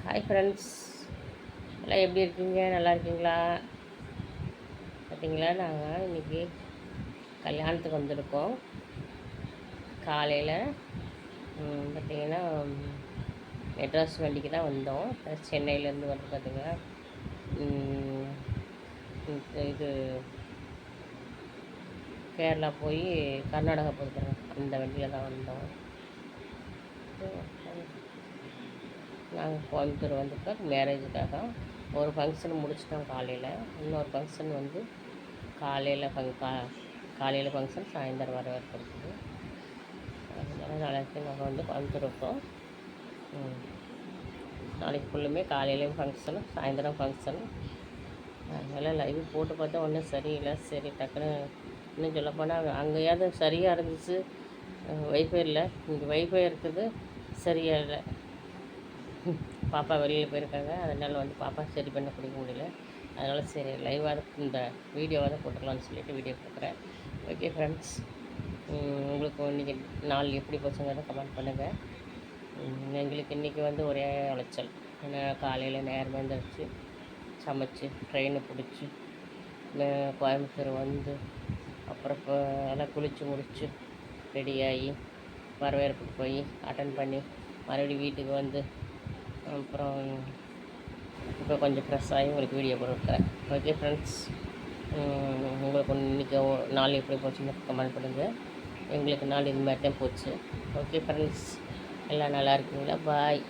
Hi friends, எல்லாம் எப்படி இருக்கீங்க? நல்லா இருக்கீங்களா? பார்த்தீங்களா, நாங்கள் இன்றைக்கி கல்யாணத்துக்கு வந்திருக்கோம். காலையில் பார்த்திங்கன்னா மெட்ராஸ் வண்டிக்கு தான் வந்தோம். சென்னையிலேருந்து வந்து பார்த்திங்கன்னா இது கேரளா போய் கர்நாடகா போயிருக்கிறோம். அந்த வண்டியில் தான் வந்தோம். நாங்கள் கோயம்புத்தூர் வந்திருக்கோம் மேரேஜுக்காக. ஒரு ஃபங்க்ஷன் முடிச்சிட்டோம் காலையில். இன்னொரு ஃபங்க்ஷன் வந்து காலையில் ஃபங்க்ஷன் சாயந்தரம் வர இருக்குது. அதனால் நாளைக்கு நாங்கள் வந்து கோயம்புத்தூர் இருக்கோம். நாளைக்கு ஃபுல்லுமே காலையிலையும் ஃபங்க்ஷனு சாயந்தரம் ஃபங்க்ஷனு. அதனால் லைவ் போட்டு பார்த்தா ஒன்றும் சரியில்லை. சரி டக்குன்னு இன்னும் சொல்லப்போனால் அங்கேயாவது சரியாக இருந்துச்சு. வைஃபை இல்லை, இங்கே வைஃபை இருக்குது, சரியாக இல்லை. பாப்பா வெளியில் போயிருக்காங்க. அதனால் வந்து பாப்பா சரி பண்ண பிடிக்க முடியல. அதனால் சரி லைவாக இந்த வீடியோவாக போட்டுக்கலாம்னு சொல்லிவிட்டு வீடியோ கொடுக்குறேன். ஓகே ஃப்ரெண்ட்ஸ், உங்களுக்கு இன்றைக்கி நாள் எப்படி போச்சுங்கிறத கமெண்ட் பண்ணுங்கள். எங்களுக்கு இன்றைக்கி வந்து ஒரே அலைச்சல். ஏன்னா காலையில் நேரமாக எழுந்திரிச்சு சமைச்சு ட்ரெயினை பிடிச்சி கோயம்புத்தூர் வந்து அப்புறம் இப்போ எல்லாம் குளித்து முடித்து ரெடியாகி வரவேற்புக்கு போய் அட்டன் பண்ணி மறுபடியும் வீட்டுக்கு வந்து அப்புறம் இப்போ கொஞ்சம் ஃப்ரெஷ் ஆகி உங்களுக்கு வீடியோ கொடுக்குறேன். ஓகே ஃப்ரெண்ட்ஸ், உங்களுக்கு இன்றைக்கி நாள் எப்படி போச்சுன்னு கமெண்ட் பண்ணுங்கள். எங்களுக்கு நாள் இது மாதிரி தான் போச்சு. ஓகே ஃப்ரெண்ட்ஸ், எல்லாம் நல்லா இருக்கீங்களா? பாய்.